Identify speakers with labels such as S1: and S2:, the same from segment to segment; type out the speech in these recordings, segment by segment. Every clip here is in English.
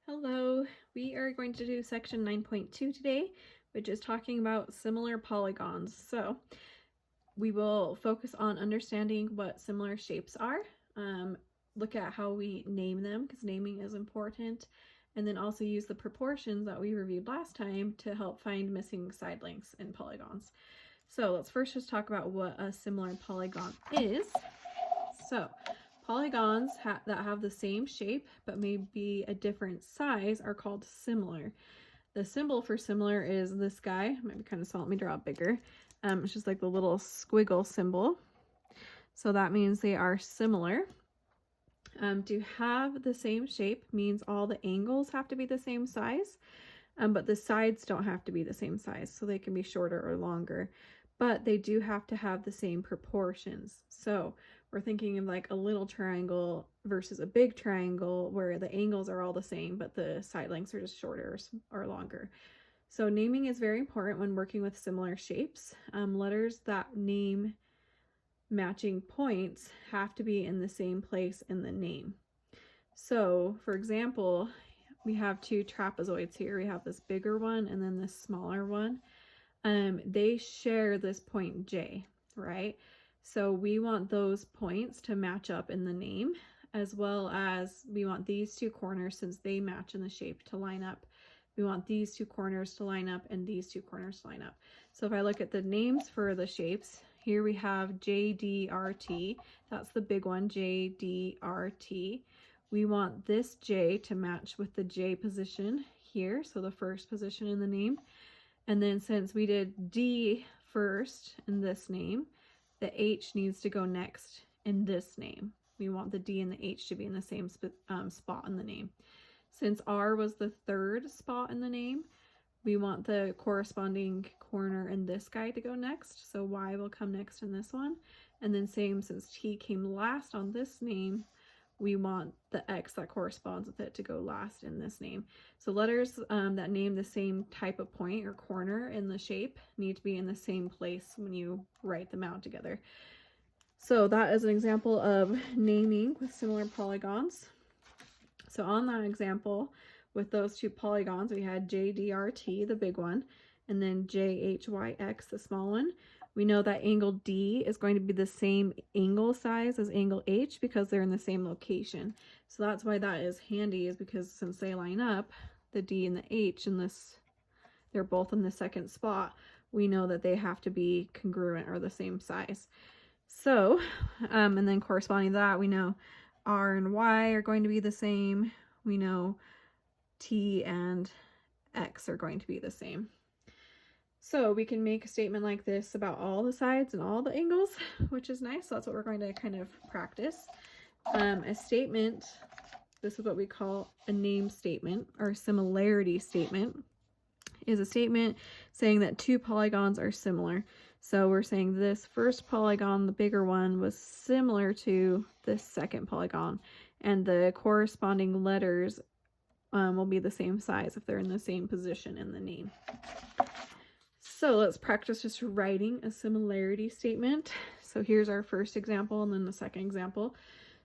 S1: Hello, we are going to do section 9.2 today, which is talking about similar polygons. So we will focus on understanding what similar shapes are, look at how we name them because naming is important, and then also use the proportions that we reviewed last time to help find missing side lengths in polygons. So let's first just talk about what a similar polygon is. So polygons that have the same shape but may be a different size are called similar. The symbol for similar is this guy. It might be kind of small. Let me draw it bigger. It's just like the little squiggle symbol. So that means they are similar. To have the same shape means all the angles have to be the same size, but the sides don't have to be the same size. So they can be shorter or longer, but they do have to have the same proportions. So we're thinking of like a little triangle versus a big triangle where the angles are all the same, but the side lengths are just shorter or longer. So naming is very important when working with similar shapes. Letters that name matching points have to be in the same place in the name. So for example, we have two trapezoids here. We have this bigger one and then this smaller one. They share this point J, right? So we want those points to match up in the name, as well as we want these two corners, since they match in the shape, to line up. We want these two corners to line up and these two corners to line up. So if I look at the names for the shapes, here we have JDRT. That's the big one, JDRT. We want this J to match with the J position here, so the first position in the name. And then since we did D first in this name, the H needs to go next in this name. We want the D and the H to be in the same spot in the name. Since R was the third spot in the name, we want the corresponding corner in this guy to go next. So Y will come next in this one. And then same, since T came last on this name, we want the X that corresponds with it to go last in this name. So letters that name the same type of point or corner in the shape need to be in the same place when you write them out together. So that is an example of naming with similar polygons. So on that example, with those two polygons, we had JDRT, the big one, and then JHYX, the small one. We know that angle D is going to be the same angle size as angle H because they're in the same location. So that's why that is handy, is because since they line up, the D and the H in this, they're both in the second spot, we know that they have to be congruent or the same size. So, and then corresponding to that, we know R and Y are going to be the same. We know T and X are going to be the same. So we can make a statement like this about all the sides and all the angles, which is nice. So that's what we're going to kind of practice. A statement, this is what we call a name statement or similarity statement, is a statement saying that two polygons are similar. So we're saying this first polygon, the bigger one, was similar to this second polygon, and the corresponding letters will be the same size if they're in the same position in the name. So let's practice just writing a similarity statement. So here's our first example and then the second example.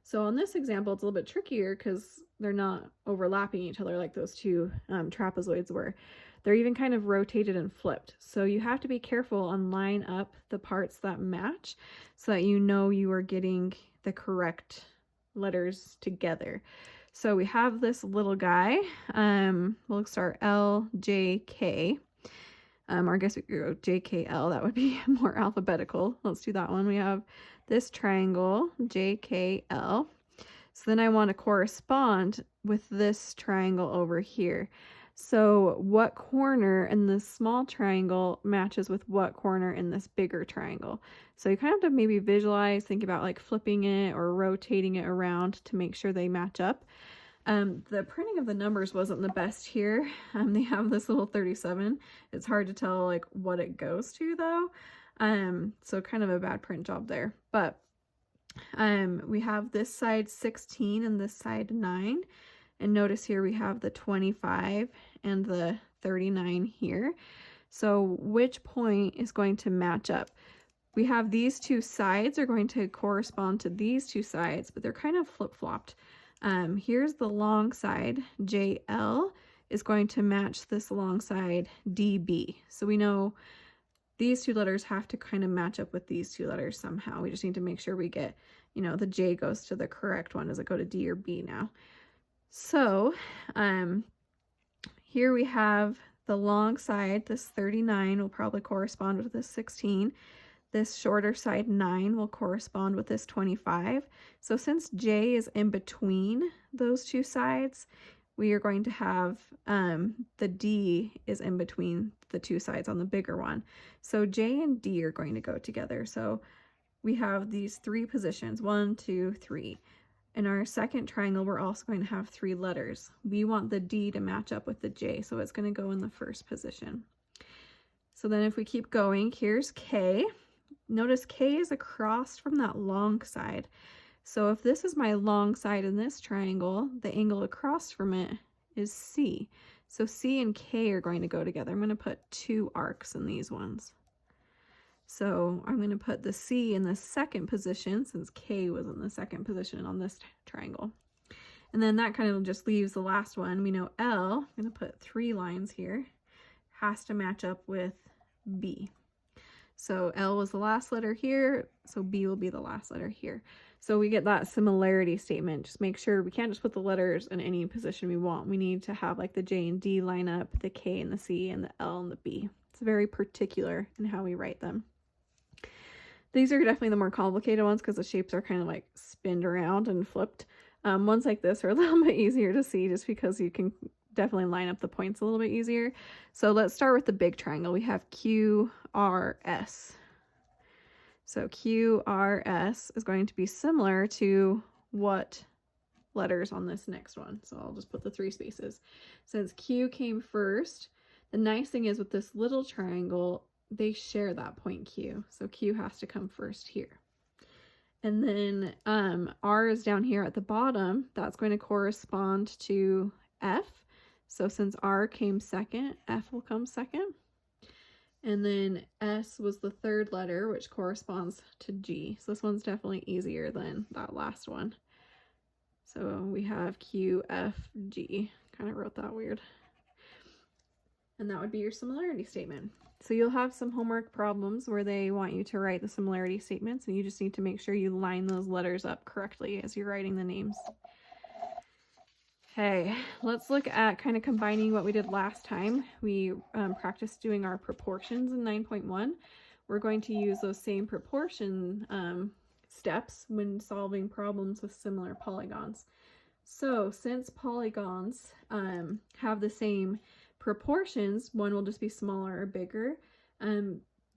S1: So on this example, it's a little bit trickier because they're not overlapping each other like those two trapezoids were. They're even kind of rotated and flipped. So you have to be careful and line up the parts that match so that you know you are getting the correct letters together. So we have this little guy. We'll start L, J, K. Or I guess we could go JKL, that would be more alphabetical. Let's do that one. We have this triangle, JKL. So then I want to correspond with this triangle over here. So what corner in this small triangle matches with what corner in this bigger triangle? So you kind of have to maybe visualize, think about like flipping it or rotating it around to make sure they match up. The printing of the numbers wasn't the best here. They have this little 37. It's hard to tell like what it goes to though. So kind of a bad print job there. But we have this side 16 and this side 9. And notice here we have the 25 and the 39 here. So which point is going to match up? We have these two sides are going to correspond to these two sides, but they're kind of flip-flopped. Here's the long side, JL is going to match this long side, DB. So we know these two letters have to kind of match up with these two letters somehow. We just need to make sure we get, you know, the J goes to the correct one. Does it go to D or B now? So here we have the long side. This 39 will probably correspond with this 16. This shorter side 9 will correspond with this 25. So since J is in between those two sides, we are going to have the D is in between the two sides on the bigger one. So J and D are going to go together. So we have these three positions, 1, 2, 3. In our second triangle, we're also going to have 3 letters. We want the D to match up with the J, so it's going to go in the first position. So then if we keep going, here's K. Notice K is across from that long side. So if this is my long side in this triangle, the angle across from it is C. So C and K are going to go together. I'm going to put 2 arcs in these ones. So I'm going to put the C in the second position since K was in the second position on this triangle. And then that kind of just leaves the last one. We know L, I'm going to put 3 lines here, has to match up with B. So L was the last letter here, so B will be the last letter here. So we get that similarity statement. Just make sure we can't just put the letters in any position we want. We need to have like the J and D line up, the K and the C, and the L and the B. It's very particular in how we write them. These are definitely the more complicated ones because the shapes are kind of like spinned around and flipped. Ones like this are a little bit easier to see just because you can definitely line up the points a little bit easier. So let's start with the big triangle. We have QRS. So QRS is going to be similar to what letters on this next one? So I'll just put the 3 spaces. Since Q came first, the nice thing is with this little triangle, they share that point Q. So Q has to come first here. And then R is down here at the bottom. That's going to correspond to F. So since R came second, F will come second. And then S was the third letter, which corresponds to G. So this one's definitely easier than that last one. So we have Q, F, G. Kind of wrote that weird. And that would be your similarity statement. So you'll have some homework problems where they want you to write the similarity statements, and you just need to make sure you line those letters up correctly as you're writing the names. Okay, let's look at kind of combining what we did last time. We practiced doing our proportions in 9.1. We're going to use those same proportion steps when solving problems with similar polygons. So since polygons have the same proportions, one will just be smaller or bigger.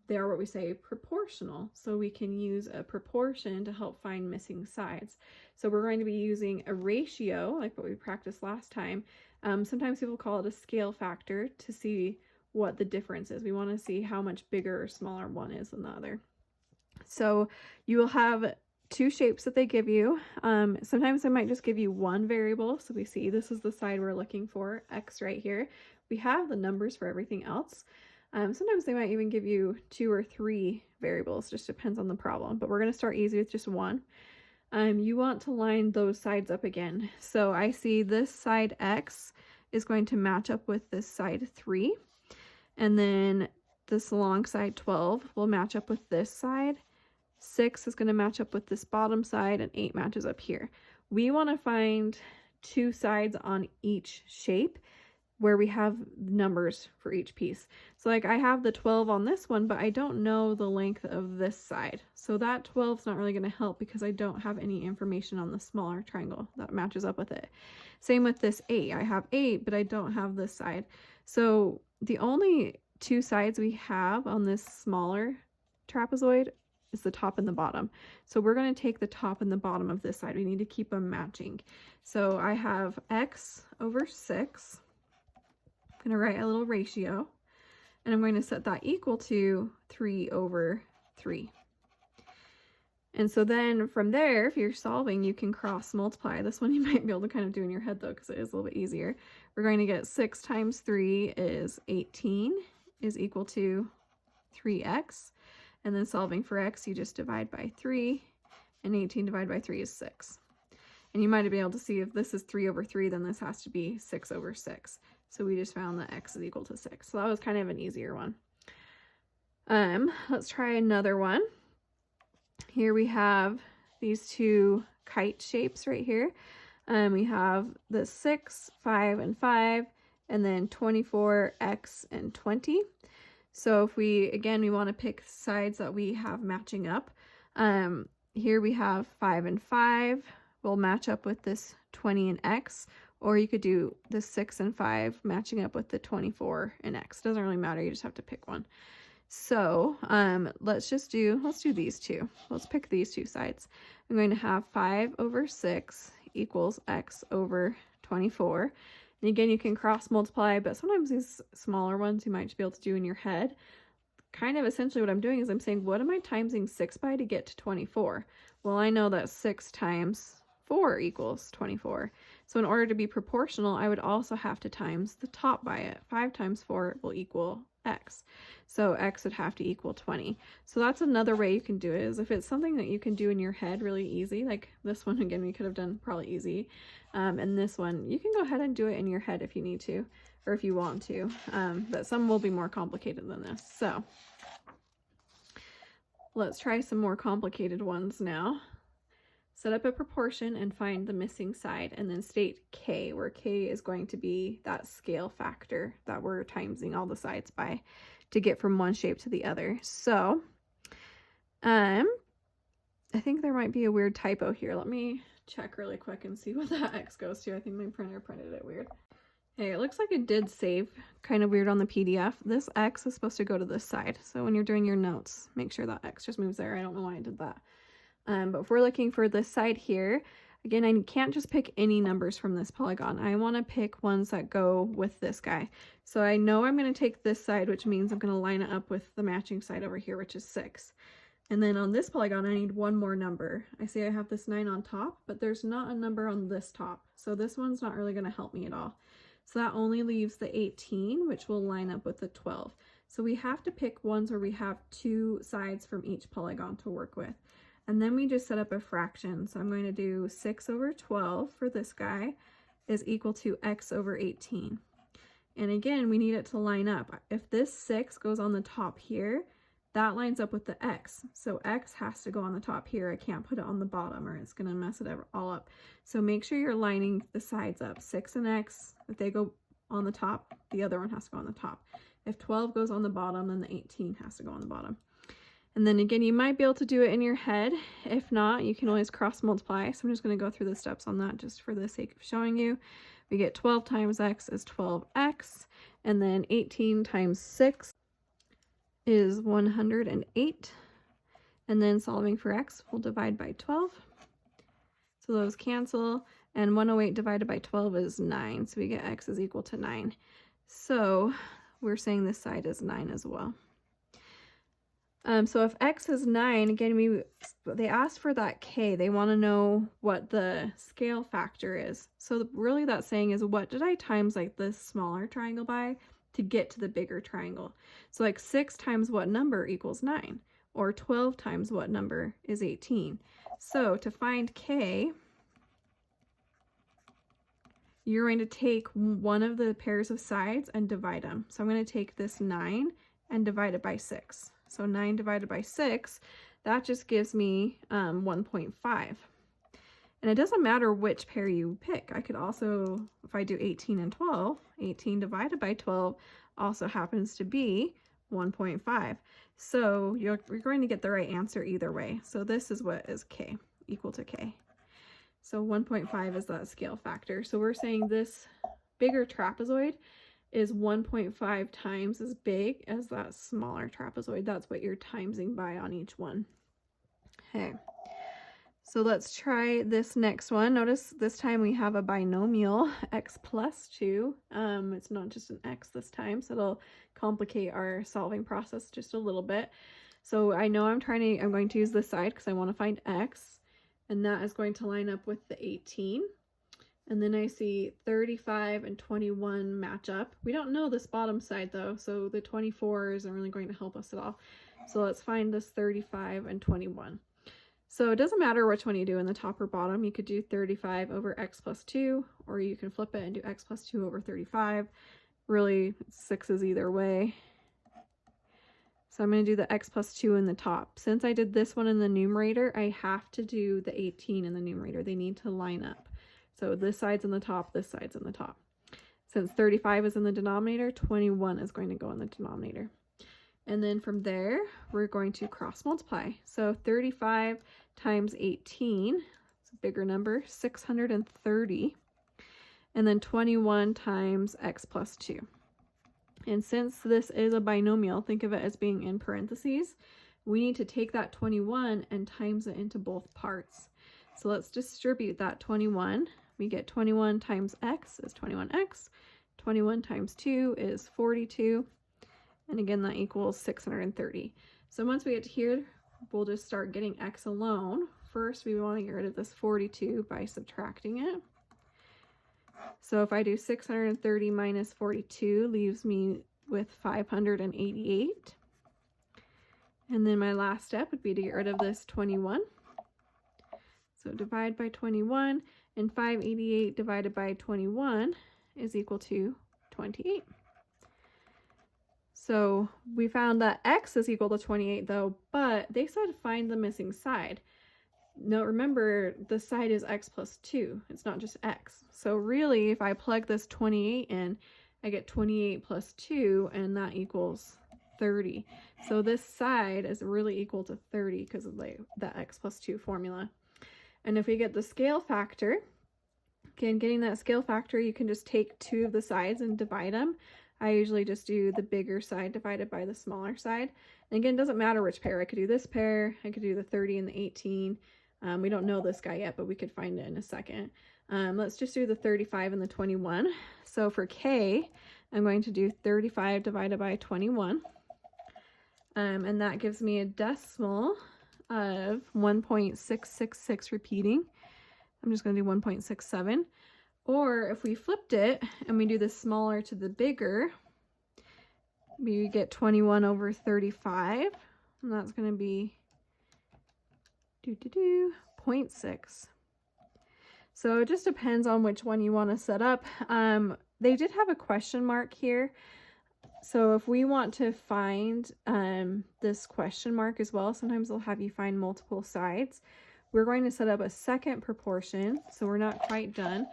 S1: They are what we say proportional. So we can use a proportion to help find missing sides. So we're going to be using a ratio, like what we practiced last time. Sometimes people call it a scale factor to see what the difference is. We want to see how much bigger or smaller one is than the other. So you will have 2 shapes that they give you. Sometimes they might just give you 1 variable. So we see this is the side we're looking for, X right here. We have the numbers for everything else. Sometimes they might even give you 2 or 3 variables, just depends on the problem, but we're going to start easy with just 1. You want to line those sides up again. So I see this side X is going to match up with this side 3, and then this long side 12 will match up with this side. 6 is going to match up with this bottom side, and 8 matches up here. We want to find 2 sides on each shape where we have numbers for each piece. So like I have the 12 on this one, but I don't know the length of this side. So that 12 is not really going to help because I don't have any information on the smaller triangle that matches up with it. Same with this 8. I have 8, but I don't have this side. So the only 2 sides we have on this smaller trapezoid is the top and the bottom. So we're going to take the top and the bottom of this side. We need to keep them matching. So I have X over 6. I'm going to write a little ratio, and I'm going to set that equal to 3 over 3. And so then from there, if you're solving, you can cross multiply. This one you might be able to kind of do in your head though, because it is a little bit easier. We're going to get 6 times 3 is 18 is equal to 3x. And then solving for x, you just divide by 3, and 18 divided by 3 is 6. And you might be able to see if this is 3 over 3, then this has to be 6 over 6. So we just found that x is equal to 6. So that was kind of an easier one. Let's try another one. Here we have these two kite shapes right here. We have the 6, 5, and 5, and then 24, x, and 20. So if we want to pick sides that we have matching up. Here we have 5 and 5 will match up with this 20 and x, or you could do the 6 and 5 matching up with the 24 and x. Doesn't really matter, you just have to pick one. So let's do these two. Let's pick these two sides. I'm going to have 5 over 6 equals x over 24. And again, you can cross multiply, but sometimes these smaller ones you might just be able to do in your head. Kind of essentially what I'm doing is I'm saying, what am I timesing 6 by to get to 24? Well, I know that 6 times 4 equals 24. So in order to be proportional, I would also have to times the top by it. 5 times 4 will equal x. So x would have to equal 20. So that's another way you can do it, is if it's something that you can do in your head really easy, like this one, again, we could have done probably easy. And this one, you can go ahead and do it in your head if you need to, or if you want to. But some will be more complicated than this. So let's try some more complicated ones now. Set up a proportion and find the missing side, and then state k, where k is going to be that scale factor that we're timesing all the sides by to get from one shape to the other. So I think there might be a weird typo here. Let me check really quick and see what that x goes to. I think my printer printed it weird. Hey, it looks like it did save kind of weird on the PDF. This x is supposed to go to this side. So when you're doing your notes, make sure that x just moves there. I don't know why I did that. But if we're looking for this side here, again, I can't just pick any numbers from this polygon. I want to pick ones that go with this guy. So I know I'm going to take this side, which means I'm going to line it up with the matching side over here, which is 6. And then on this polygon, I need one more number. I see I have this 9 on top, but there's not a number on this top. So this one's not really going to help me at all. So that only leaves the 18, which will line up with the 12. So we have to pick ones where we have 2 sides from each polygon to work with. And then we just set up a fraction. So I'm going to do 6 over 12 for this guy is equal to x over 18. And again, we need it to line up. If this 6 goes on the top here, that lines up with the x. So x has to go on the top here. I can't put it on the bottom or it's going to mess it all up. So make sure you're lining the sides up. 6 and x, if they go on the top, the other one has to go on the top. If 12 goes on the bottom, then the 18 has to go on the bottom. And then again, you might be able to do it in your head. If not, you can always cross multiply. So I'm just going to go through the steps on that just for the sake of showing you. We get 12 times x is 12x, and then 18 times 6 is 108. And then solving for x, we'll divide by 12. So those cancel, and 108 divided by 12 is 9. So we get x is equal to 9. So we're saying this side is 9 as well. So if x is 9, again, they asked for that k. They want to know what the scale factor is. So really that's saying is, what did I times like this smaller triangle by to get to the bigger triangle? So like 6 times what number equals 9? Or 12 times what number is 18? So to find k, you're going to take one of the pairs of sides and divide them. So I'm going to take this 9 and divide it by 6. So 9 divided by 6, that just gives me 1.5. And it doesn't matter which pair you pick. I could also, if I do 18 and 12, 18 divided by 12 also happens to be 1.5. So you're going to get the right answer either way. So this is what is k, equal to k. So 1.5 is that scale factor. So we're saying this bigger trapezoid is 1.5 times as big as that smaller trapezoid. That's what you're timesing by on each one. Okay, so let's try this next one. Notice this time we have a binomial, x plus 2. It's not just an x this time, so it'll complicate our solving process just a little bit. So I know I'm going to use this side because I want to find x, and that is going to line up with the 18. And then I see 35 and 21 match up. We don't know this bottom side though, so the 24 isn't really going to help us at all. So let's find this 35 and 21. So it doesn't matter which one you do in the top or bottom. You could do 35 over x plus 2, or you can flip it and do x plus 2 over 35. Really, 6 is either way. So I'm going to do the x plus 2 in the top. Since I did this one in the numerator, I have to do the 18 in the numerator. They need to line up. So this side's in the top, this side's in the top. Since 35 is in the denominator, 21 is going to go in the denominator. And then from there, we're going to cross multiply. So 35 times 18, it's a bigger number, 630. And then 21 times x plus 2. And since this is a binomial, think of it as being in parentheses, we need to take that 21 and times it into both parts. So let's distribute that 21. We get 21 times x is 21x. 21 times 2 is 42. And again, that equals 630. So once we get to here, we'll just start getting x alone. First, we want to get rid of this 42 by subtracting it. So if I do 630 minus 42, leaves me with 588. And then my last step would be to get rid of this 21. So divide by 21, and 588 divided by 21 is equal to 28. So we found that x is equal to 28 though, but they said find the missing side. Now remember, the side is x plus 2. It's not just x. So really, if I plug this 28 in, I get 28 plus 2, and that equals 30. So this side is really equal to 30 because of that x plus 2 formula. And if we get the scale factor, again, getting that scale factor, you can just take two of the sides and divide them. I usually just do the bigger side divided by the smaller side. And again, it doesn't matter which pair. I could do this pair. I could do the 30 and the 18. We don't know this guy yet, but we could find it in a second. Let's just do the 35 and the 21. So for k, I'm going to do 35 divided by 21. And that gives me a decimal of 1.666 repeating. I'm just going to do 1.67. Or if we flipped it and we do the smaller to the bigger, we get 21 over 35. And that's going to be 0.6. So it just depends on which one you want to set up. They did have a question mark here. So if we want to find this question mark as well, sometimes they'll have you find multiple sides. We're going to set up a second proportion, so we're not quite done.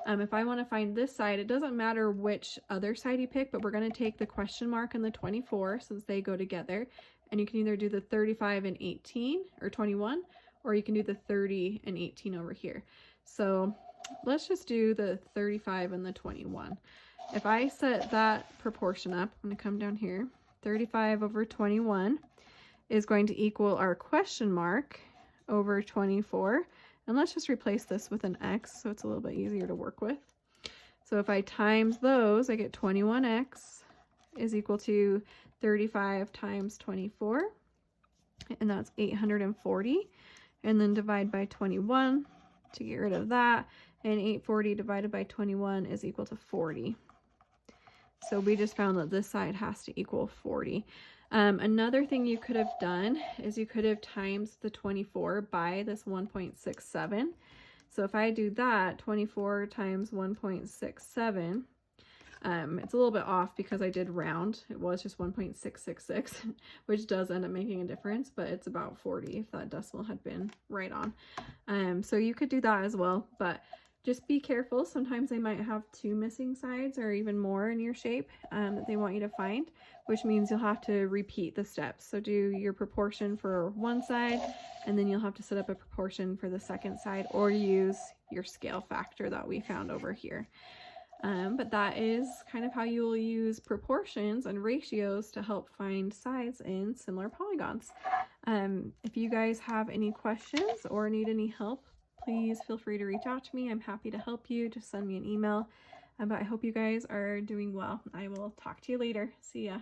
S1: If I want to find this side, it doesn't matter which other side you pick, but we're going to take the question mark and the 24 since they go together. And you can either do the 35 and 18 or 21, or you can do the 30 and 18 over here. So let's just do the 35 and the 21. If I set that proportion up, I'm going to come down here. 35 over 21 is going to equal our question mark over 24. And let's just replace this with an x so it's a little bit easier to work with. So if I times those, I get 21x is equal to 35 times 24, and that's 840. And then divide by 21 to get rid of that, and 840 divided by 21 is equal to 40. So we just found that this side has to equal 40. Another thing you could have done is you could have times the 24 by this 1.67. So if I do that, 24 times 1.67, it's a little bit off because I did round. It was just 1.666, which does end up making a difference, but it's about 40 if that decimal had been right on. So you could do that as well, but just be careful. Sometimes they might have two missing sides or even more in your shape that they want you to find, which means you'll have to repeat the steps. So do your proportion for one side, and then you'll have to set up a proportion for the second side, or use your scale factor that we found over here. But that is kind of how you will use proportions and ratios to help find sides in similar polygons. If you guys have any questions or need any help, please feel free to reach out to me. I'm happy to help you. Just send me an email. But I hope you guys are doing well. I will talk to you later. See ya.